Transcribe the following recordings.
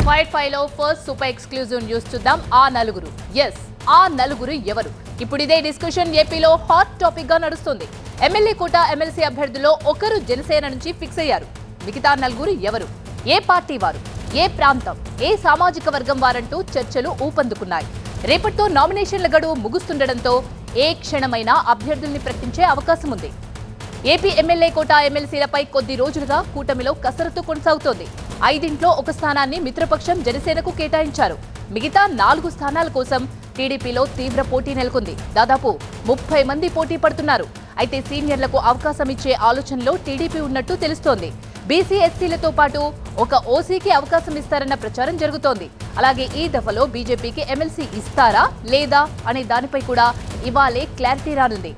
Fight five లో first super exclusive news చూద్దాం. ఆ నలుగురు ఎవరు? ఇప్పుడు ఇదే డిస్కషన్ ఏపీలో హాట్ టాపిక్ గా నడుస్తుంది. ఎమ్మెల్యే కోట ఎమ్మెల్సీ అభ్యర్థుల్లో ఒకరు జనసేన నుంచి ఫిక్స్ అయ్యారు. మిగతా నలుగురు ఎవరు? ఏ పార్టీ వారు? ఏ ప్రాంతం? ఏ సామాజిక వర్గం వారంటూ చర్చలు ఊపందుకున్నాయి. రేపటితో నామినేషన్ల గడువు ముగుస్తుండటంతో ఏ క్షణమైనా అభ్యర్థుల్ని ప్రకటించే అవకాశం ఉంది. ఏపీ ఎమ్మెల్యే కోట ఎమ్మెల్సీలపై కొద్ది రోజులుగా కూటమిలో కసరత్తు కొనసాగుతోంది. 5 ఒక స్థానాన్ని మిత్రపక్షం జనసేనకు కేటాయించారు. మిగతా 4 స్థానాల కోసం టీడీపీలో తీవ్ర పోటీ నెలకొంది. దాదాపు 30 మంది పోటీ పడుతున్నారు. అయితే సీనియర్లకు అవకాశం ఇచ్చే ఆలోచనలో టీడీపీ ఉన్నట్టు తెలుస్తోంది. బీసీ ఎస్సీలతో పాటు ఒక ఓసీకి అవకాశం ఇస్తారన్న ప్రచారం జరుగుతోంది. అలాగే ఈ దఫలో బీజేపీకి ఎమ్మెల్సీ ఇస్తారా లేదా అనే దానిపై కూడా ఇవాళే క్లారిటీ రానుంది.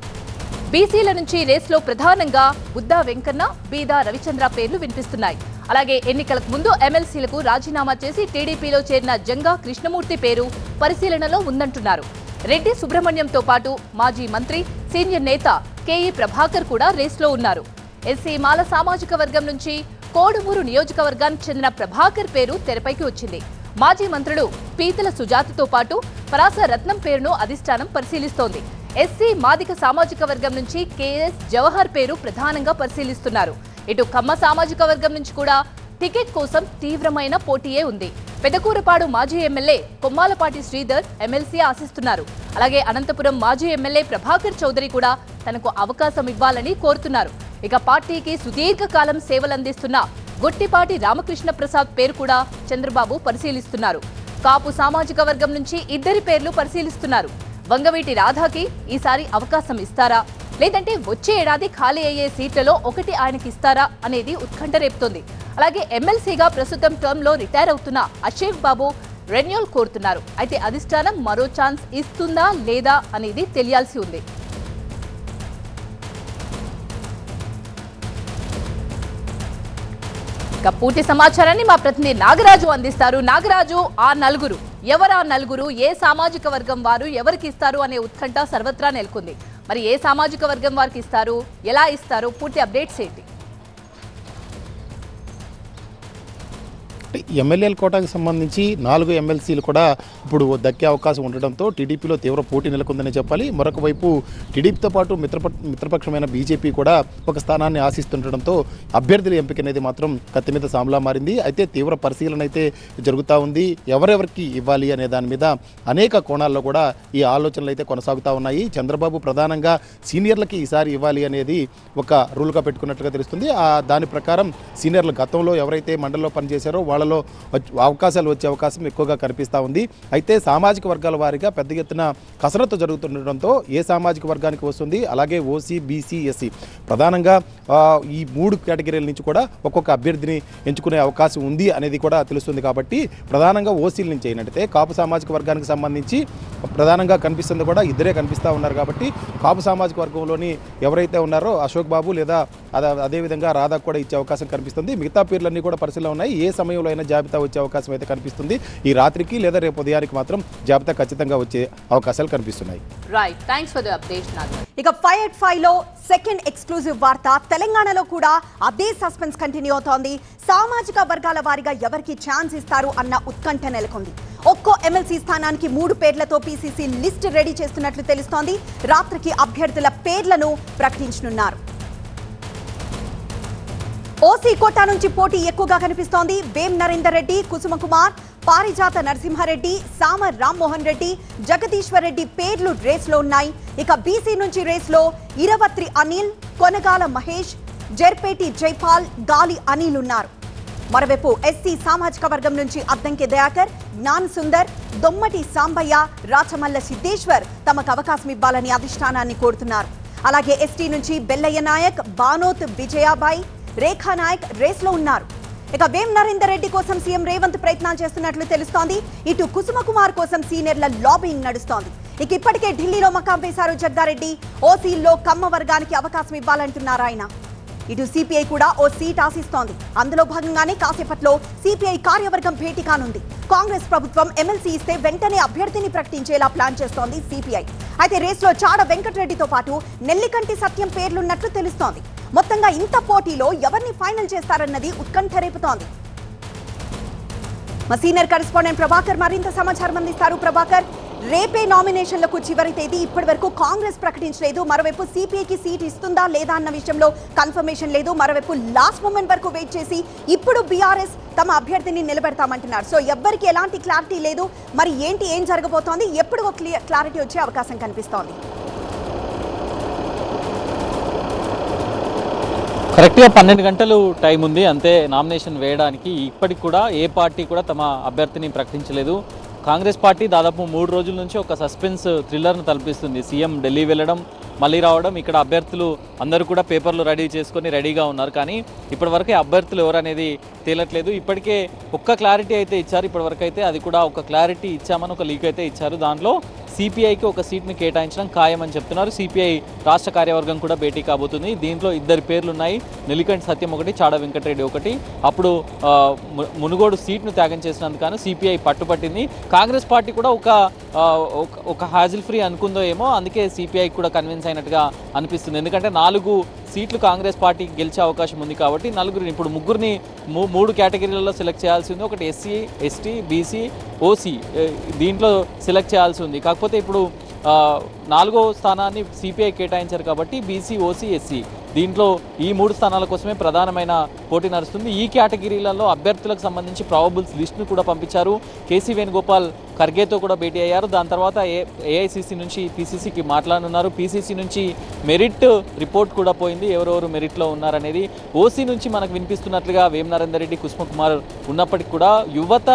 బీసీల నుంచి రేస్లో ప్రధానంగా బుద్దా వెంకన్న, బీదా రవిచంద్ర పేర్లు వినిపిస్తున్నాయి. అలాగే ఎన్నికలకు ముందు ఎమ్మెల్సీలకు రాజీనామా చేసి టీడీపీలో చేరిన జంగా కృష్ణమూర్తి పేరు పరిశీలనలో ఉందంటున్నారు. రెడ్డి సుబ్రహ్మణ్యంతో పాటు మాజీ మంత్రి, సీనియర్ నేత కేఈ ప్రభాకర్ కూడా రేస్లో ఉన్నారు. ఎస్సీ మాల సామాజిక వర్గం నుంచి కోడుమూరు నియోజకవర్గానికి చెందిన ప్రభాకర్ పేరు తెరపైకి వచ్చింది. మాజీ మంత్రులు పీతల సుజాతతో పాటు పరాస రత్నం పేరును అధిష్టానం పరిశీలిస్తోంది. ఎస్సీ మాదిక సామాజిక వర్గం నుంచి కేఎస్ జవహర్ పేరు ప్రధానంగా పరిశీలిస్తున్నారు. ఇటు కమ్మ సామాజిక వర్గం నుంచి కూడా టికెట్ కోసం తీవ్రమైన పోటీయే ఉంది. పెదకూరపాడు మాజీ ఎమ్మెల్యే కొమ్మాలపాటి శ్రీధర్ ఎమ్మెల్సీ ఆశిస్తున్నారు. అలాగే అనంతపురం మాజీ ఎమ్మెల్యే ప్రభాకర్ చౌదరి కూడా తనకు అవకాశం ఇవ్వాలని కోరుతున్నారు. ఇక పార్టీకి సుదీర్ఘకాలం సేవలందిస్తున్న గొట్టిపాటి రామకృష్ణ ప్రసాద్ పేరు కూడా చంద్రబాబు పరిశీలిస్తున్నారు. కాపు సామాజిక వర్గం నుంచి 2 పేర్లు పరిశీలిస్తున్నారు. వంగవీటి రాధాకి ఈసారి అవకాశం ఇస్తారా, లేదంటే వచ్చే ఏడాది ఖాళీ అయ్యే సీట్లలో ఒకటి ఆయనకి ఇస్తారా అనేది ఉత్కంఠ రేపుతోంది. అలాగే ఎమ్మెల్సీగా ప్రస్తుతం టర్మ్ లో రిటైర్ అవుతున్న అషేక్ బాబు రెన్యూల్ కోరుతున్నారు. అయితే అధిష్టానం మరో ఛాన్స్ ఇస్తుందా లేదా అనేది తెలియాల్సి ఉంది. ఇక పూర్తి సమాచారాన్ని మా ప్రతినిధి నాగరాజు అందిస్తారు. నాగరాజు, ఆ నలుగురు ఎవరా నలుగురు? ఏ సామాజిక వర్గం వారు? ఎవరికి ఇస్తారు అనే ఉత్కంఠ సర్వత్రా నెలకొంది. మరి ఏ సామాజిక వర్గం వారికి ఇస్తారు, ఎలా ఇస్తారు, పూర్తి అప్డేట్స్ ఏంటి? ఎమ్మెల్యేల కోటాకు సంబంధించి 4 ఎమ్మెల్సీలు కూడా ఇప్పుడు దక్కే అవకాశం ఉండడంతో టీడీపీలో తీవ్ర పోటీ నెలకొందని చెప్పాలి. మరొక వైపు టీడీపీతో పాటు మిత్రపక్షమైన బీజేపీ కూడా ఒక స్థానాన్ని ఆశిస్తుండటంతో అభ్యర్థుల ఎంపిక అనేది మాత్రం కత్తి మీద సాంలా మారింది. అయితే తీవ్ర పరిశీలన అయితే జరుగుతూ ఉంది. ఎవరెవరికి ఇవ్వాలి అనే దాని మీద అనేక కోణాల్లో కూడా ఈ ఆలోచనలు అయితే కొనసాగుతూ ఉన్నాయి. చంద్రబాబు ప్రధానంగా సీనియర్లకి ఈసారి ఇవ్వాలి అనేది ఒక రూల్గా పెట్టుకున్నట్లుగా తెలుస్తుంది. దాని ప్రకారం సీనియర్లు గతంలో ఎవరైతే మండలిలో పనిచేశారో వాళ్ళలో అవకాశాలు వచ్చే అవకాశం ఎక్కువగా కనిపిస్తూ ఉంది. అయితే సామాజిక వర్గాల వారీగా పెద్ద ఎత్తున కసరత్తు జరుగుతుండటంతో ఏ సామాజిక వర్గానికి వస్తుంది, అలాగే ఓసీ, బీసీ, ఎస్సీ ప్రధానంగా ఈ 3 కేటగిరీల నుంచి కూడా ఒక్కొక్క అభ్యర్థిని ఎంచుకునే అవకాశం ఉంది అనేది కూడా తెలుస్తుంది. కాబట్టి ప్రధానంగా ఓసీల నుంచి అయినట్టయితే కాపు సామాజిక వర్గానికి సంబంధించి ప్రధానంగా కనిపిస్తుంది కూడా 2 కనిపిస్తూ ఉన్నారు. కాబట్టి కాపు సామాజిక వర్గంలోని ఎవరైతే ఉన్నారో అశోక్ బాబు లేదా అదేవిధంగా రాధా కూడా ఇచ్చే అవకాశం కనిపిస్తుంది. మిగతా పేర్లన్నీ కూడా పరిశీలన ఉన్నాయి. ఏ సమయంలో అయినా జాబితా వచ్చే అవకాశం అయితే కనిపిస్తుంది. ఈ రాత్రికి లేదా రేపు ఉదయానికి మాత్రం జాబితా ఖచ్చితంగా వచ్చే అవకాశాలు కనిపిస్తున్నాయి. Right, thanks for the update Nagar. ఇక ఫైట్ ఫైవ్ లో సెకండ్ ఎక్స్క్లూజివ్ వార్త. తెలంగాణలో కూడా అదే సస్పెన్స్ కంటిన్యూ అవుతోంది. సామాజిక వర్గాల వారీగా ఎవరికి ఛాన్స్ ఇస్తారు అన్న ఉత్కంఠ నెలకొంది. ఒక్కో ఎమ్మెల్సీ స్థానానికి 3 పేర్లతో పీసీసీ లిస్ట్ రెడీ చేస్తున్నట్లు తెలుస్తోంది. రాత్రికి అభ్యర్థుల పేర్లను ప్రకటించనున్నారు. ఓసీ కోటా నుంచి పోటీ ఎక్కువగా కనిపిస్తోంది. వేం నరేందర్ రెడ్డి, కుసుమ కుమార్, పారిజాత నరసింహారెడ్డి, సామ రామ్మోహన్ రెడ్డి, జగదీశ్వర్ రెడ్డి పేర్లు రేస్లో ఉన్నాయి. ఇక బీసీ నుంచి రేస్లో ఇరవత్రి అనిల్, కొనగాల మహేష్, జర్పేటి జైపాల్, గాలి అనిల్ ఉన్నారు. మరోవైపు ఎస్సీ సామాజిక వర్గం నుంచి అద్దంకి దయాకర్, జ్ఞాన్ సుందర్, దొమ్మటి సాంబయ్య, రాచమల్ల సిద్ధేశ్వర్ తమకు అవకాశం ఇవ్వాలని అధిష్టానాన్ని కోరుతున్నారు. అలాగే ఎస్టీ నుంచి బెల్లయ్య నాయక్, బానోత్ విజయాబాయ్, రేఖా నాయక్ రేస్లో ఉన్నారు. ఇక వేం నరేందర్ రెడ్డి కోసం సీఎం రేవంత్ ప్రయత్నాలు చేస్తున్నట్లు తెలుస్తోంది. ఇటు కుసుమ కుమార్ కోసం సీనియర్ల లాబింగ్ నడుస్తోంది. ఇక ఇప్పటికే ఢిల్లీలో మకాం వేశారు జగ్గారెడ్డి. ఓసీల్లో కమ్మ వర్గానికి అవకాశం ఇవ్వాలంటున్నారు ఆయన. ఇటు సిపిఐ కూడా ఓ సీట్ ఆశిస్తోంది. అందులో భాగంగానే కాసేపట్లో సిపిఐ కార్యవర్గం భేటీ కానుంది. కాంగ్రెస్ ప్రభుత్వం ఎమ్మెల్సీ ఇస్తే వెంటనే అభ్యర్థిని ప్రకటించేలా ప్లాన్ చేస్తోంది సిపిఐ. అయితే రేస్లో చాడ వెంకటరెడ్డితో పాటు నెల్లికంటి సత్యం పేర్లున్నట్లు తెలుస్తోంది. మొత్తంగా ఇంత పోటీలో ఎవరిని ఫైనల్ చేస్తారన్నది ఉత్కంఠ రేపుతోంది. మా సీనియర్ కరెస్పాండెంట్ ప్రభాకర్ మరింత సమాచారం అందిస్తారు. ప్రభాకర్, రేపే నామినేషన్లకు చివరి తేదీ. ఇప్పటి వరకు కాంగ్రెస్ ప్రకటించలేదు. మరోవైపు సిపిఐకి సీట్ ఇస్తుందా లేదా అన్న విషయంలో కన్ఫర్మేషన్ లేదు. మరోవైపు లాస్ట్ మూమెంట్ వరకు వెయిట్ చేసి ఇప్పుడు బీఆర్ఎస్ తమ అభ్యర్థిని నిలబెడతామంటున్నారు. సో ఎవ్వరికి ఎలాంటి క్లారిటీ లేదు. మరి ఏం జరగబోతోంది? ఎప్పుడు క్లారిటీ వచ్చే అవకాశం కనిపిస్తోంది? కరెక్ట్గా 12 గంటలు టైం ఉంది అంతే నామినేషన్ వేయడానికి. ఇప్పటికి కూడా ఏ పార్టీ కూడా తమ అభ్యర్థిని ప్రకటించలేదు. కాంగ్రెస్ పార్టీ దాదాపు 3 రోజుల నుంచి ఒక సస్పెన్స్ థ్రిల్లర్ను తలపిస్తుంది. సీఎం ఢిల్లీ వెళ్ళడం, మళ్ళీ రావడం, ఇక్కడ అభ్యర్థులు అందరూ కూడా పేపర్లు రెడీ చేసుకొని రెడీగా ఉన్నారు. కానీ ఇప్పటివరకు అభ్యర్థులు ఎవరనేది తేలట్లేదు. ఇప్పటికే ఒక్క క్లారిటీ అయితే ఇచ్చారు. ఇప్పటివరకు అయితే అది కూడా ఒక క్లారిటీ ఇచ్చామని ఒక లీక్ అయితే ఇచ్చారు. దాంట్లో సిపిఐకి ఒక సీట్ని కేటాయించడం ఖాయమని చెప్తున్నారు. సిపిఐ రాష్ట్ర కార్యవర్గం కూడా భేటీ కాబోతుంది. దీంట్లో 2 పేర్లు ఉన్నాయి. నెల్లికంటి సత్యం ఒకటి, చాడ వెంకటరెడ్డి ఒకటి. అప్పుడు మునుగోడు సీట్ను త్యాగం చేసినందుకు సిపిఐ పట్టుపట్టింది. కాంగ్రెస్ పార్టీ కూడా ఒక హాజిల్ ఫ్రీ అనుకుందో ఏమో, అందుకే సిపిఐ కూడా కన్విన్స్ అయినట్టుగా అనిపిస్తుంది. ఎందుకంటే 4 సీట్లు కాంగ్రెస్ పార్టీకి గెలిచే అవకాశం ఉంది కాబట్టి ఇప్పుడు ముగ్గురిని 3 కేటగిరీలలో సెలెక్ట్ చేయాల్సి ఉంది. ఒకటి ఎస్సీ, ఎస్టీ, బీసీ, ఓసీ దీంట్లో సెలెక్ట్ చేయాల్సి ఉంది. కాకపోతే ఇప్పుడు 4వ స్థానాన్ని సిపిఐ కేటాయించారు కాబట్టి బీసీ, ఓసీ, ఎస్సీ దీంట్లో ఈ 3 స్థానాల కోసమే ప్రధానమైన పోటీ నడుస్తుంది. ఈ కేటగిరీలలో అభ్యర్థులకు సంబంధించి ప్రాబబుల్స్ లిస్టును కూడా పంపించారు. కేసీ వేణుగోపాల్ ఖర్గేతో కూడా భేటీ అయ్యారు. దాని తర్వాత ఏఐసిసి నుంచి పీసీసీకి మాట్లాడనున్నారు. పీసీసీ నుంచి మెరిట్ రిపోర్ట్ కూడా పోయింది, ఎవరెవరు మెరిట్లో ఉన్నారనేది. ఓసీ నుంచి మనకు వినిపిస్తున్నట్లుగా వేం నరేందర్ రెడ్డి, కుసుమ కుమార్ ఉన్నప్పటికీ కూడా యువత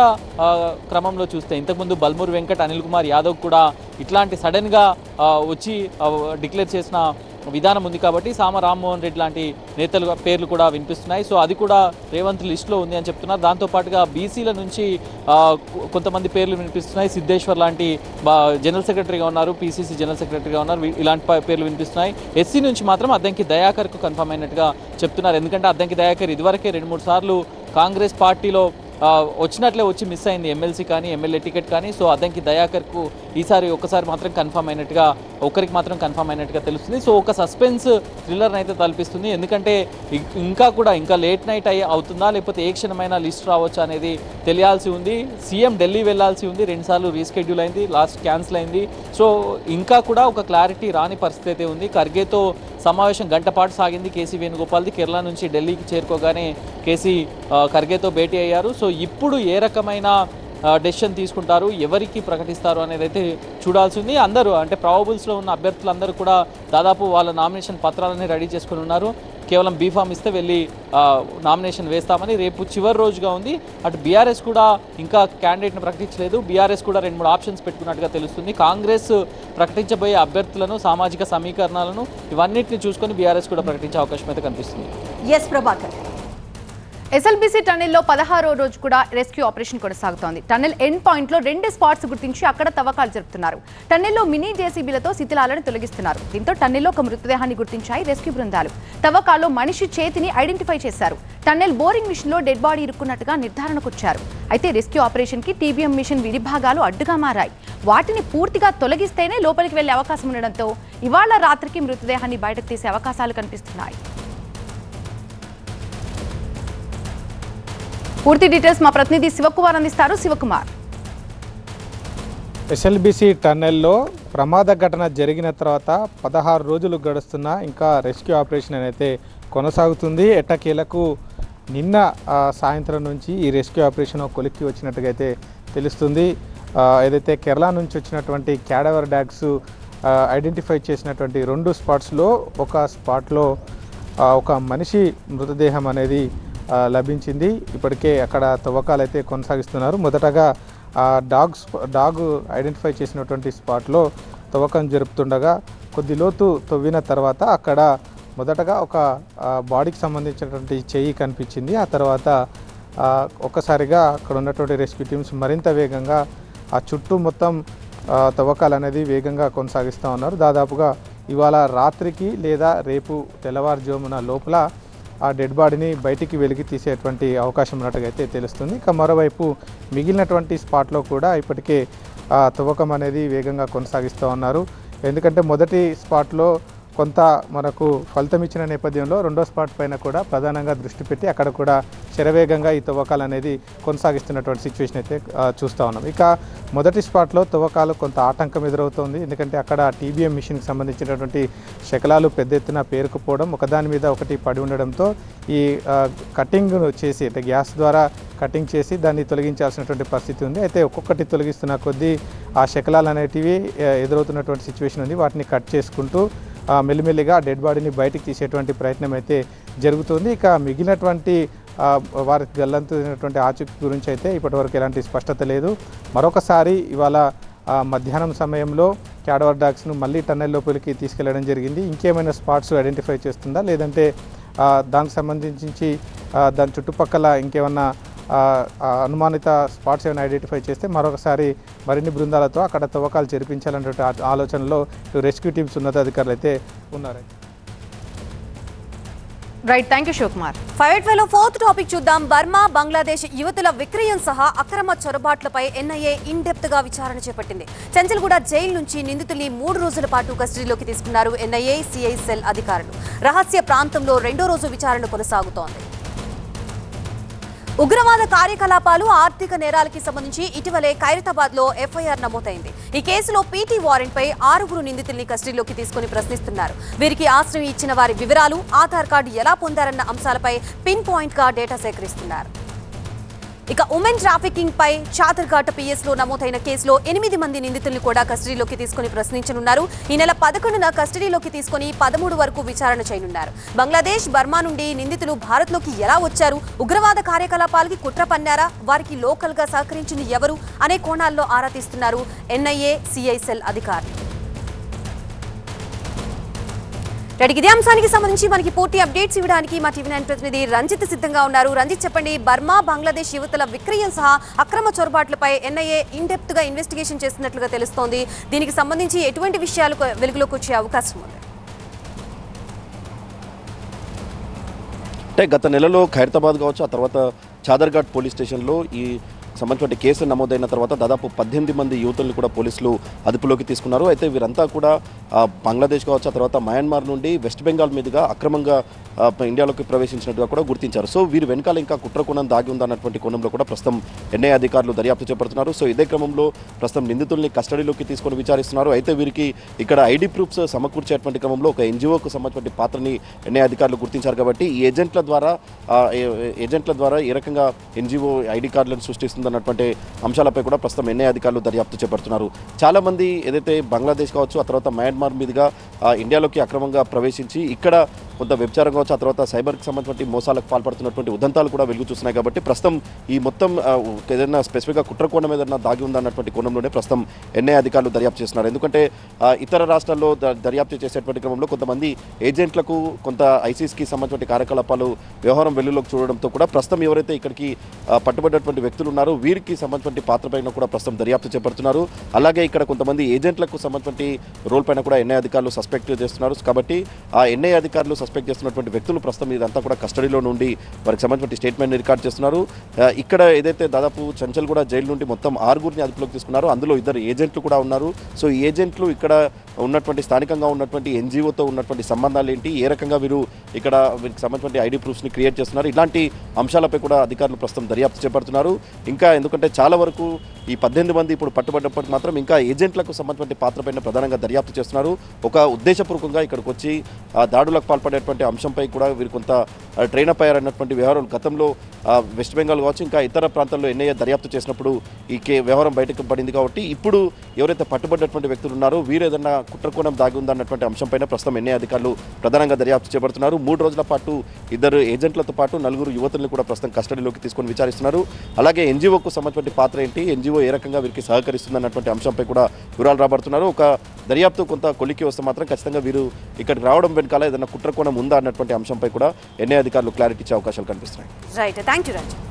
క్రమంలో చూస్తే ఇంతకుముందు బల్మూర్ వెంకట్, అనిల్ కుమార్ యాదవ్ కూడా ఇట్లాంటి సడన్గా వచ్చి డిక్లేర్ చేసిన విధానం ఉంది కాబట్టి సామ రామ్మోహన్ రెడ్డి లాంటి నేతలు పేర్లు కూడా వినిపిస్తున్నాయి. సో అది కూడా రేవంత్ లిస్టులో ఉంది అని చెప్తున్నారు. దాంతోపాటుగా బీసీల నుంచి కొంతమంది పేర్లు వినిపిస్తున్నాయి. సిద్ధేశ్వర్ లాంటి జనరల్ సెక్రటరీగా ఉన్నారు, పీసీసీ జనరల్ సెక్రటరీగా ఉన్నారు, ఇలాంటి పేర్లు వినిపిస్తున్నాయి. ఎస్సీ నుంచి మాత్రం అద్దంకి దయాకర్కు కన్ఫర్మ్ అయినట్టుగా చెప్తున్నారు. ఎందుకంటే అద్దంకి దయాకర్ ఇదివరకే 2-3 సార్లు కాంగ్రెస్ పార్టీలో వచ్చినట్లే వచ్చి మిస్ అయింది, ఎమ్మెల్సీ కానీ ఎమ్మెల్యే టికెట్ కానీ. సో అద్దంకి దయాకర్కు ఈసారి ఒకరికి మాత్రం కన్ఫర్మ్ అయినట్టుగా తెలుస్తుంది. సో ఒక సస్పెన్స్ థ్రిల్లర్ని అయితే తలపిస్తుంది. ఎందుకంటే ఇంకా లేట్ నైట్ అవుతుందా లేకపోతే ఏ క్షణమైనా లిస్ట్ రావచ్చా అనేది తెలియాల్సి ఉంది. సీఎం ఢిల్లీ వెళ్లాల్సి ఉంది, 2 సార్లు రీషెడ్యూల్ అయింది, లాస్ట్ క్యాన్సిల్ అయింది. సో ఇంకా కూడా ఒక క్లారిటీ రాని పరిస్థితి అయితే ఉంది. ఖర్గేతో సమావేశం గంట పాటు సాగింది కేసీ వేణుగోపాల్ది. కేరళ నుంచి ఢిల్లీకి చేరుకోగానే కేసీ ఖర్గేతో భేటీ అయ్యారు. సో ఇప్పుడు ఏ రకమైన డెసిషన్ తీసుకుంటారు, ఎవరికి ప్రకటిస్తారు అనేది అయితే చూడాల్సి ఉంది. అందరూ అంటే ప్రాబబుల్స్లో ఉన్న అభ్యర్థులందరూ కూడా దాదాపు వాళ్ళ నామినేషన్ పత్రాలన్నీ రెడీ చేసుకుని ఉన్నారు. కేవలం బీఫామ్ ఇస్తే వెళ్ళి నామినేషన్ వేస్తామని. రేపు చివరి రోజుగా ఉంది. అటు బీఆర్ఎస్ కూడా ఇంకా క్యాండిడేట్ను ప్రకటించలేదు. బీఆర్ఎస్ కూడా 2-3 ఆప్షన్స్ పెట్టుకున్నట్టుగా తెలుస్తుంది. కాంగ్రెస్ ప్రకటించబోయే అభ్యర్థులను, సామాజిక సమీకరణాలను ఇవన్నిటిని చూసుకొని బీఆర్ఎస్ కూడా ప్రకటించే అవకాశం అయితే కనిపిస్తుంది. ఎస్ ప్రభాకర్. ఎస్ఎల్బీసీ టన్నెల్లో 16వ రోజు కూడా రెస్క్యూ ఆపరేషన్ కొనసాగుతోంది. టన్నెల్ ఎండ్ పాయింట్లో 2 స్పాట్స్ గుర్తించి అక్కడ తవ్వకాలు జరుపుతున్నారు. టన్నెల్లో మినీ జేసీబీలతో శిథిలాలను తొలగిస్తున్నారు. దీంతో టన్నెల్లో ఒక మృతదేహాన్ని గుర్తించాయి రెస్క్యూ బృందాలు. తవ్వకాల్లో మనిషి చేతిని ఐడెంటిఫై చేశారు. టన్నెల్ బోరింగ్ మిషన్ లో డెడ్ బాడీ ఇరుక్కున్నట్టుగా నిర్ధారణకొచ్చారు. అయితే రెస్క్యూ ఆపరేషన్ కి టీబీఎం మిషన్ విడిభాగాలు అడ్డుగా మారాయి. వాటిని పూర్తిగా తొలగిస్తేనే లోపలికి వెళ్లే అవకాశం ఉండడంతో ఇవాళ రాత్రికి మృతదేహాన్ని బయటకు తీసే అవకాశాలు కనిపిస్తున్నాయి. పూర్తి డీటెయిల్స్ మా ప్రతినిధి శివకుమార్ అందిస్తారు. శివకుమార్, ఎస్ఎల్బీసీ టన్నెల్లో ప్రమాద ఘటన జరిగిన తర్వాత 16 రోజులు గడుస్తున్నా ఇంకా రెస్క్యూ ఆపరేషన్ అయితే కొనసాగుతుంది. ఎట్టకేలకు నిన్న సాయంత్రం నుంచి ఈ రెస్క్యూ ఆపరేషన్ కొలిక్కి వచ్చినట్టుగా అయితే తెలుస్తుంది. ఏదైతే కేరళ నుంచి వచ్చినటువంటి క్యాడవర్ డాగ్స్ ఐడెంటిఫై చేసినటువంటి 2 స్పాట్స్లో ఒక స్పాట్లో ఒక మనిషి మృతదేహం అనేది లభించింది. ఇప్పటికే అక్కడ తవ్వకాలు అయితే కొనసాగిస్తున్నారు. మొదటగా డాగ్ ఐడెంటిఫై చేసినటువంటి స్పాట్లో తవ్వకం జరుపుతుండగా కొద్ది లోతు తవ్విన తర్వాత అక్కడ మొదటగా ఒక బాడీకి సంబంధించినటువంటి చెయ్యి కనిపించింది. ఆ తర్వాత ఒక్కసారిగా అక్కడ ఉన్నటువంటి రెస్క్యూ టీమ్స్ మరింత వేగంగా ఆ చుట్టూ మొత్తం తవ్వకాలు అనేది వేగంగా కొనసాగిస్తూ ఉన్నారు. దాదాపుగా ఇవాళ రాత్రికి లేదా రేపు తెల్లవారుజామున లోపల ఆ డెడ్ బాడీని బయటికి వెలికి తీసేటువంటి అవకాశం ఉన్నట్టుగా అయితే తెలుస్తుంది. ఇక మరోవైపు మిగిలినటువంటి స్పాట్లో కూడా ఇప్పటికే తవ్వకం అనేది వేగంగా కొనసాగిస్తూ ఉన్నారు. ఎందుకంటే మొదటి స్పాట్లో కొంత మనకు ఫలితం ఇచ్చిన నేపథ్యంలో రెండో స్పాట్ పైన కూడా ప్రధానంగా దృష్టి పెట్టి అక్కడ కూడా శరవేగంగా ఈ తవ్వకాలు అనేది కొనసాగిస్తున్నటువంటి సిచ్యువేషన్ అయితే చూస్తూ ఉన్నాం. ఇక మొదటి స్పాట్లో తవ్వకాలు కొంత ఆటంకం ఎదురవుతోంది. ఎందుకంటే అక్కడ టీబీఎం మిషన్కి సంబంధించినటువంటి శకలాలు పెద్ద ఎత్తున పేరుకుపోవడం, ఒకదాని మీద ఒకటి పడి ఉండడంతో ఈ కటింగ్ చేసి అంటే గ్యాస్ ద్వారా కటింగ్ చేసి దాన్ని తొలగించాల్సినటువంటి పరిస్థితి ఉంది. అయితే ఒక్కొక్కటి తొలగిస్తున్న కొద్దీ ఆ శకలాలు అనేటివి ఎదురవుతున్నటువంటి సిచ్యువేషన్ ఉంది. వాటిని కట్ చేసుకుంటూ మెల్లిమెల్లిగా డెడ్ బాడీని బయటికి తీసేటువంటి ప్రయత్నం అయితే జరుగుతుంది. ఇక మిగిలినటువంటి వారికి గల్లంతున్నటువంటి ఆచూకీ గురించి అయితే ఇప్పటివరకు ఎలాంటి స్పష్టత లేదు. మరొకసారి ఇవాళ మధ్యాహ్నం సమయంలో క్యాడవర్ డాగ్స్ను మళ్ళీ టన్నెల్ లోపలికి తీసుకెళ్లడం జరిగింది. ఇంకేమైనా స్పాట్స్ ఐడెంటిఫై చేస్తుందా, లేదంటే దానికి సంబంధించి దాని చుట్టుపక్కల ఇంకేమన్నా అనుమానిత స్పాట్స్ ఏమైనా ఐడెంటిఫై చేస్తే మరొకసారి మరిన్ని బృందాలతో అక్కడ తవ్వకాలు జరిపించాలనే ఆలోచనలో రెస్క్యూ టీమ్స్ ఉన్నతాధికారులు అయితే ఉన్నారు. Right, thank you Shivakumar. 5-12 fourth topic చూద్దాం. బర్మా, బంగ్లాదేశ్ యువతుల విక్రయం సహా అక్రమ చొరబాట్లపై ఎన్ఐఏ ఇన్ డెప్త్ గా విచారణ చేపట్టింది. చెంచల్గూడ జైలు నుంచి నిందితుల్ని 3 రోజుల పాటు కస్టడీలోకి తీసుకున్నారు ఎన్ఐఏ సిఐ సెల్ అధికారులు. రహస్య ప్రాంతంలో 2వ రోజు విచారణ కొనసాగుతోంది. ఉగ్రవాద కార్యకలాపాలు, ఆర్థిక నేరాలకి సంబంధించి ఇటీవలే ఖైరతాబాద్ లో ఎఫ్ఐఆర్ నమోదైంది. ఈ కేసులో పీటీ వారెంట్ పై 6 నిందితుల్ని కస్టడీలోకి తీసుకుని ప్రశ్నిస్తున్నారు. వీరికి ఆశ్రయం ఇచ్చిన వారి వివరాలు, ఆధార్ కార్డు ఎలా పొందారన్న అంశాలపై పిన్ పాయింట్ గా డేటా సేకరిస్తున్నారు. ఇక ఉమెన్ ట్రాఫికింగ్ పై చాదర్ఘాట్ పిఎస్ లో నమోదైన కేసులో 8 మంది నిందితుల్ని కూడా కస్టడీలోకి తీసుకుని ప్రశ్నించనున్నారు. ఈ నెల 11న కస్టడీలోకి తీసుకుని 13 వరకు విచారణ చేయనున్నారు. బంగ్లాదేశ్, బర్మా నుండి నిందితులు భారత్ లోకి ఎలా వచ్చారు, ఉగ్రవాద కార్యకలాపాలకి కుట్ర పన్నారా, వారికి లోకల్ గా సహకరించింది ఎవరు అనే కోణాల్లో ఆరా తీస్తున్నారు ఎన్ఐఏ సిఐ సెల్ అధికారులు. ఇదే అంశానికి సంబంధించి మనకి పూర్తి అప్డేట్స్ ఇవ్వడానికి మా టీవీ9 ప్రతినిధి రంజిత్ సిద్ధంగా ఉన్నారు. రంజిత్, చెప్పండి, బర్మా, బంగ్లాదేశ్ యువతుల విక్రయం సహా అక్రమ చొరబాట్లపై ఎన్ఐఏ ఇన్ డెప్త్ గా ఇన్వెస్టిగేషన్ చేస్తున్నట్లుగా తెలుస్తోంది. దీనికి సంబంధించి ఎటువంటి విషయాలు వెలుగులోకి వచ్చే అవకాశం ఉంది? అంటే గత నెలలో ఖైరతాబాద్ కావచ్చు, ఆ తర్వాత చాదర్ఘాట్ పోలీస్ స్టేషన్లో ఈ సంబంధించిన కేసు నమోదైన తర్వాత దాదాపు 18 మంది యువతులను కూడా పోలీసులు అదుపులోకి తీసుకున్నారు. అయితే వీరంతా కూడా బంగ్లాదేశ్ కావచ్చు, ఆ తర్వాత మయన్మార్ నుండి వెస్ట్ బెంగాల్ మీదుగా అక్రమంగా ఇండియాలోకి ప్రవేశించినట్టుగా కూడా గుర్తించారు. సో వీరి వెనకాల ఇంకా కుట్రకోణం దాగి ఉందన్నటువంటి కోణంలో కూడా ప్రస్తుతం ఎన్ఐఏ అధికారులు దర్యాప్తు చేపడుతున్నారు. సో ఇదే క్రమంలో ప్రస్తుతం నిందితుల్ని కస్టడీలోకి తీసుకొని విచారిస్తున్నారు. అయితే వీరికి ఇక్కడ ఐడి ప్రూఫ్స్ సమకూర్చేటువంటి క్రమంలో ఒక ఎన్జిఓకు సంబంధించిన పాత్రని ఎన్ఐఏ అధికారులు గుర్తించారు. కాబట్టి ఈ ఏజెంట్ల ద్వారా ఏ రకంగా ఎన్జిఓ ఐడి కార్డులను సృష్టిస్తుందన్నటువంటి అంశాలపై కూడా ప్రస్తుతం ఎన్ఐఏ అధికారులు దర్యాప్తు చేపడుతున్నారు. చాలామంది ఏదైతే బంగ్లాదేశ్ కావచ్చు, ఆ తర్వాత మయన్మార్ మీదుగా ఇండియాలోకి అక్రమంగా ప్రవేశించి ఇక్కడ కొంత వ్యభిచారం కావచ్చు, ఆ తర్వాత సైబర్కి సంబంధించిన మోసాలకు పాల్పడుతున్నటువంటి ఉదంతాలు కూడా వెలుగు చూస్తున్నాయి. కాబట్టి ప్రస్తుతం ఈ మొత్తం ఏదైనా స్పెసిఫిక్గా కుట్రకోణం ఏదైనా దాగి ఉందన్నటువంటి కోణంలోనే ప్రస్తుతం ఎన్ఐఏ అధికారులు దర్యాప్తు చేస్తున్నారు. ఎందుకంటే ఇతర రాష్ట్రాల్లో దర్యాప్తు చేసేటువంటి క్రమంలో కొంతమంది ఏజెంట్లకు కొంత ఐసీస్కి సంబంధించిన కార్యకలాపాలు వ్యవహారం వెలుగులోకి చూడడంతో కూడా ప్రస్తుతం ఎవరైతే ఇక్కడికి పట్టుబడినటువంటి వ్యక్తులు ఉన్నారో వీరికి సంబంధించిన పాత్ర పైన కూడా ప్రస్తుతం దర్యాప్తు చేపడుతున్నారు. అలాగే ఇక్కడ కొంతమంది ఏజెంట్లకు సంబంధించిన రోల్ పైన కూడా ఎన్ఐఏ అధికారులు సస్పెక్ట్ చేస్తున్నారు. కాబట్టి ఆ ఎన్ఐఏ అధికారులు సస్పెక్ట్ చేస్తున్నటువంటి వ్యక్తులు ప్రస్తుతం ఇదంతా కూడా కస్టడీలో నుండి వారికి సంబంధించిన స్టేట్మెంట్ రికార్డ్ చేస్తున్నారు. ఇక్కడ ఏదైతే దాదాపు చెంచల్గూడ జైలు నుండి మొత్తం 6 అదుపులోకి తీసుకున్నారు. అందులో 2 ఏజెంట్లు కూడా ఉన్నారు. సో ఈ ఏజెంట్లు ఇక్కడ ఉన్నటువంటి స్థానికంగా ఉన్నటువంటి ఎన్జిఓతో ఉన్నటువంటి సంబంధాలు ఏంటి, ఏ రకంగా వీరు ఇక్కడ వీరికి సంబంధించిన ఐడి ప్రూఫ్స్ని క్రియేట్ చేస్తున్నారు, ఇలాంటి అంశాలపై కూడా అధికారులు ప్రస్తుతం దర్యాప్తు చేపడుతున్నారు. ఇంకా ఎందుకంటే చాలా వరకు ఈ 18 మంది ఇప్పుడు పట్టుబడ్డప్పటికి మాత్రం ఇంకా ఏజెంట్లకు సంబంధించిన పాత్రపైన ప్రధానంగా దర్యాప్తు చేస్తున్నారు. ఒక ఉద్దేశపూర్వకంగా ఇక్కడికి వచ్చి దాడులకు పాల్పడేటువంటి అంశంపై కూడా వీరు కొంత ట్రైన్ అప్ అయ్యారన్నటువంటి వ్యవహారం గతంలో వెస్ట్ బెంగాల్ కావచ్చు, ఇంకా ఇతర ప్రాంతాల్లో ఎన్ఐఏ దర్యాప్తు చేసినప్పుడు ఈ వ్యవహారం బయటకు పడింది. కాబట్టి ఇప్పుడు ఎవరైతే పట్టుబడ్డటువంటి వ్యక్తులు ఉన్నారో వీరు ఏదన్నా కుట్రకోణం దాగి ఉందన్నటువంటి అంశంపైన ప్రస్తుతం ఎన్ఐఏ అధికారులు ప్రధానంగా దర్యాప్తు చేపడుతున్నారు. 3 రోజుల పాటు 2 ఏజెంట్లతో పాటు 4 యువతులను కూడా ప్రస్తుతం కస్టడీలోకి తీసుకొని విచారిస్తున్నారు. అలాగే ఎన్జిఓకు సంబంధించిన పాత్ర ఏంటి, ఎన్జిఓ ఏ రకంగా వీరికి సహకరిస్తుందన్నటువంటి అంశంపై కూడా వివరాలు రాబడుతున్నారు. ఒక దర్యాప్తు కొంత కొలికి వస్తే మాత్రం ఖచ్చితంగా వీరు ఇక్కడికి రావడం వెనకాల ఏదైనా కుట్రకోణం ఉందా అన్నటువంటి అంశంపై కూడా ఎన్ఐఏ అధికారులు క్లారిటీ ఇచ్చే అవకాశాలు కనిపిస్తున్నాయి. Right, thank you Ranjith.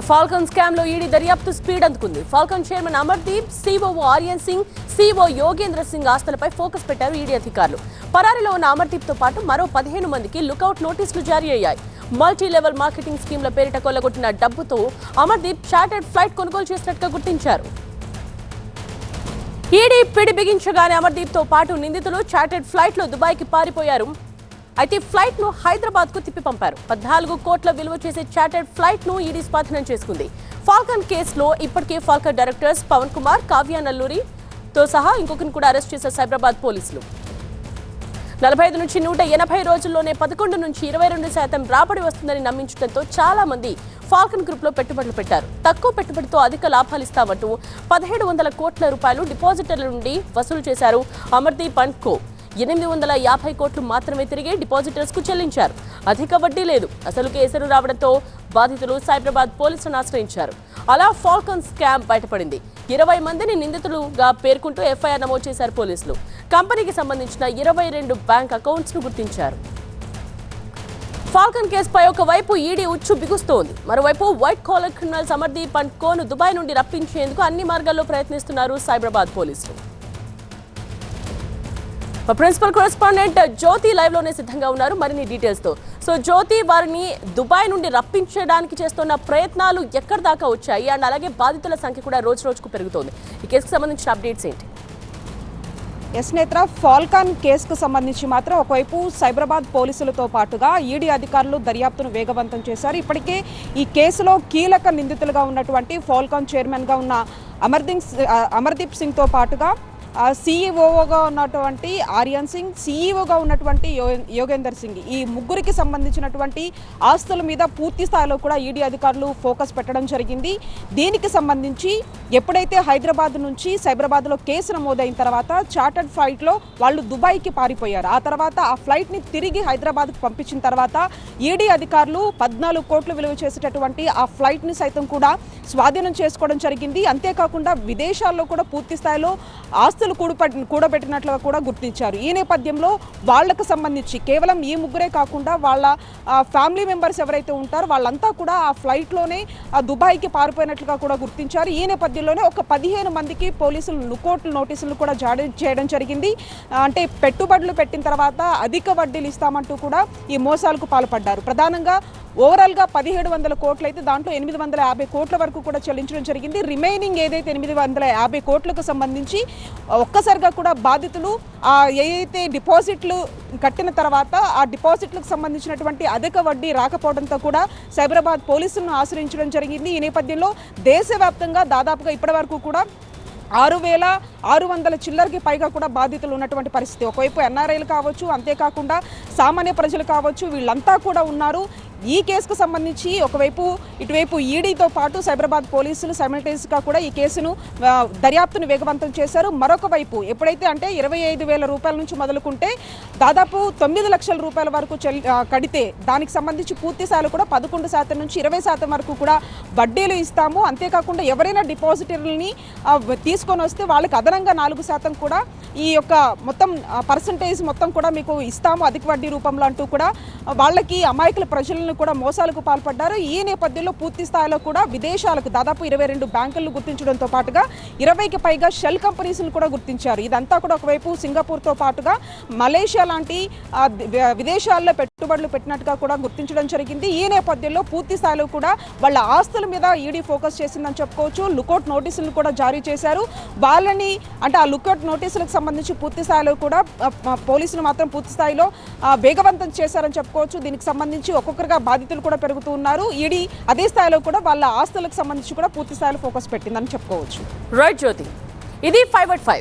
Falcon scam లో ఈడీ దర్యాప్తు స్పీడ్ అందుకుంది. Falcon chairman Amardeep, COO Aryan Singh, CO Yogendra Singh ఆస్తులపై ఫోకస్ పెట్టారు ఈడీ అధికారులు. పరారీలో ఉన్న అమర్దీప్ తో పాటు మరో 15 మందికి లుకౌట్ నోటీసులు జారీ అయ్యాయి. మల్టీ లెవెల్ మార్కెటింగ్ స్కీమ్ల పేరిట కొల్లగొట్టిన డబ్బుతో అమర్దీప్ చార్టర్డ్ ఫ్లైట్ కొనుగోలు చేసినట్టుగా గుర్తించారు. ఈడీ పిడి బిగించగానే అమర్దీప్ తో పాటు నిందితులు చార్టెడ్ ఫ్లైట్ లో దుబాయ్కి పారిపోయారు. అయితే ఫ్లైట్ ను హైదరాబాద్ కు తిప్పి పంపారు. 14 కోట్ల విలువ చేసే చార్టెడ్ ఫ్లైట్ ను ఈడీ స్వాధీనం చేసుకుంది. ఫాల్కన్ కేసులో ఇప్పటికే ఫాల్కన్ డైరెక్టర్స్ పవన్ కుమార్, కావ్య నల్లూరి తో సహా ఇంకొకరిని కూడా అరెస్ట్ చేశారు సైబరాబాద్ పోలీసులు. 45 నుంచి 180 రోజుల్లోనే 11 నుంచి 22% రాబడి వస్తుందని నమ్మించడంతో చాలా మంది ఫాల్కన్ గ్రూప్ లో పెట్టుబడులు పెట్టారు. తక్కువ పెట్టుబడితో అధిక లాభాలు ఇస్తామంటూ 1700 కోట్ల రూపాయలు డిపాజిటర్ల నుండి వసూలు చేశారు అమర్దీప్ అండ్ కో. 850 కోట్లు మాత్రమే తిరిగి డిపాజిటర్స్ కు చెల్లించారు. అధిక వడ్డీ లేదు. అసలు కేసులు రావడంతో బాధితులు సైబరాబాద్ పోలీసులను ఆశ్రయించారు. అలా ఫాల్కన్ స్కామ్ బయటపడింది. 20 మందిని నిందితులుగా పేర్కొంటూ ఎఫ్ఐఆర్ నమోదు చేశారు పోలీసులు. కంపెనీకి సంబంధించిన 22 బ్యాంక్ అకౌంట్స్ ను గుర్తించారు. ఫాల్కన్ కేసుపై ఒకవైపు ఈడీ ఉచ్చు బిగుస్తోంది. మరోవైపు white collar criminals Amardeep and కోను దుబాయ్ నుండి రప్పించేందుకు అన్ని మార్గాల్లో ప్రయత్నిస్తున్నారు సైబరాబాద్ పోలీసులు. ప్రిన్సిపల్ కరెస్పాండెంట్ జ్యోతి లైవ్ లోనే సిద్ధంగా ఉన్నారు మరిన్ని డీటెయిల్స్ తో. సో జ్యోతి, వారిని దుబాయ్ నుండి రప్పించడానికి చేస్తున్న ప్రయత్నాలు ఎక్కడి దాకా వచ్చాయి అండ్ అలాగే బాధితుల సంఖ్య కూడా రోజు రోజుకు పెరుగుతోంది. ఈ కేసుకు సంబంధించిన అప్డేట్స్ ఏంటి? ఎస్ నేత్ర, ఫాల్కాన్ కేసుకు సంబంధించి మాత్రం ఒకవైపు సైబరాబాద్ పోలీసులతో పాటుగా ఈడీ అధికారులు దర్యాప్తును వేగవంతం చేశారు. ఇప్పటికే ఈ కేసులో కీలక నిందితులుగా ఉన్నటువంటి ఫాల్కాన్ చైర్మన్గా ఉన్న అమర్దీప్ సింగ్తో పాటుగా సీఈఓగా ఉన్నటువంటి ఆర్యన్ సింగ్, సీఈఓగా ఉన్నటువంటి యోగేందర్ సింగ్, ఈ ముగ్గురికి సంబంధించినటువంటి ఆస్తుల మీద పూర్తి స్థాయిలో కూడా ఈడీ అధికారులు ఫోకస్ పెట్టడం జరిగింది. దీనికి సంబంధించి ఎప్పుడైతే హైదరాబాద్ నుంచి సైబరాబాద్లో కేసు నమోదైన తర్వాత చార్టర్డ్ ఫ్లైట్లో వాళ్ళు దుబాయ్కి పారిపోయారు. ఆ తర్వాత ఆ ఫ్లైట్ని తిరిగి హైదరాబాద్కు పంపించిన తర్వాత ఈడీ అధికారులు 14 కోట్లు విలువ చేసేటటువంటి ఆ ఫ్లైట్ని సైతం కూడా స్వాధీనం చేసుకోవడం జరిగింది. అంతేకాకుండా విదేశాల్లో కూడా పూర్తి స్థాయిలో ఆస్తులు కూడబెట్టినట్లుగా కూడా గుర్తించారు. ఈ నేపథ్యంలో వాళ్లకు సంబంధించి కేవలం ఈ ముగ్గురే కాకుండా వాళ్ళ ఫ్యామిలీ మెంబర్స్ ఎవరైతే ఉంటారో వాళ్ళంతా కూడా ఆ ఫ్లైట్లోనే దుబాయ్కి పారిపోయినట్లుగా కూడా గుర్తించారు. ఈ నేపథ్యంలోనే ఒక 15 మందికి పోలీసులు లుకౌట్ నోటీసులు కూడా జారీ చేయడం జరిగింది. అంటే పెట్టుబడులు పెట్టిన తర్వాత అధిక వడ్డీలు ఇస్తామంటూ కూడా ఈ మోసాలకు పాల్పడ్డారు. ప్రధానంగా ఓవరాల్గా 1700 కోట్లు అయితే దాంట్లో 850 కోట్ల వరకు కూడా చెల్లించడం జరిగింది. రిమైనింగ్ ఏదైతే 850 కోట్లకు సంబంధించి ఒక్కసారిగా కూడా బాధితులు ఏదైతే డిపాజిట్లు కట్టిన తర్వాత ఆ డిపాజిట్లకు సంబంధించినటువంటి అధిక వడ్డీ రాకపోవడంతో కూడా సైబరాబాద్ పోలీసులను ఆశ్రయించడం జరిగింది. ఈ నేపథ్యంలో దేశవ్యాప్తంగా దాదాపుగా ఇప్పటి వరకు కూడా 6600 చిల్లరకి పైగా కూడా బాధితులు ఉన్నటువంటి పరిస్థితి. ఒకవైపు ఎన్ఆర్ఐలు కావచ్చు, అంతేకాకుండా సామాన్య ప్రజలు కావచ్చు, వీళ్ళంతా కూడా ఉన్నారు. ఈ కేసుకు సంబంధించి ఒకవైపు ఇటువైపు ఈడీతో పాటు సైబరాబాద్ పోలీసులు సైమల్టేనియస్గా కూడా ఈ కేసును దర్యాప్తును వేగవంతం చేశారు. మరొక వైపు ఎప్పుడైతే అంటే 25,000 రూపాయల నుంచి మొదలుకుంటే దాదాపు 9 లక్షల రూపాయల వరకు కడితే దానికి సంబంధించి పూర్తి స్థాయిలో కూడా 11% నుంచి 20% వరకు కూడా వడ్డీలు ఇస్తాము. అంతేకాకుండా ఎవరైనా డిపాజిటర్లని తీసుకొని వస్తే వాళ్ళకి అదనంగా 4% కూడా ఈ యొక్క మొత్తం పర్సంటేజ్ మొత్తం కూడా మీకు ఇస్తాము అధిక వడ్డీ రూపంలో అంటూ కూడా వాళ్ళకి అమాయకుల ప్రజలను కూడా మోసాలకు పాల్పడ్డారు. ఈ నేపథ్యంలో పూర్తి స్థాయిలో కూడా విదేశాలకు దాదాపు 22 బ్యాంకులను గుర్తించడంతో పాటుగా 20కి పైగా షెల్ కంపెనీస్ను కూడా గుర్తించారు. ఇదంతా కూడా ఒకవైపు సింగపూర్తో పాటుగా మలేషియా లాంటి విదేశాల్లో పెట్టుబడులు పెట్టినట్టుగా కూడా గుర్తించడం జరిగింది. ఈ నేపథ్యంలో పూర్తి స్థాయిలో కూడా వాళ్ళ ఆస్తుల మీద ఈడీ ఫోకస్ చేసిందని చెప్పుకోవచ్చు. లుకౌట్ నోటీసులు కూడా జారీ చేశారు. వాళ్ళని అంటే ఆ లుకౌట్ నోటీసులకు సంబంధించి పూర్తి స్థాయిలో కూడా పోలీసులు మాత్రం పూర్తి స్థాయిలో వేగవంతం చేశారని చెప్పుకోవచ్చు. దీనికి సంబంధించి ఒక్కొక్కరుగా బాధితులు కూడా పెరుగుతూ ఉన్నారు. ఈడీ అదే స్థాయిలో కూడా వాళ్ళ ఆస్తులకు సంబంధించి కూడా పూర్తి స్థాయిలో ఫోకస్ పెట్టిందని చెప్పుకోవచ్చు. రైట్ జ్యోతి, ఇది 5/5.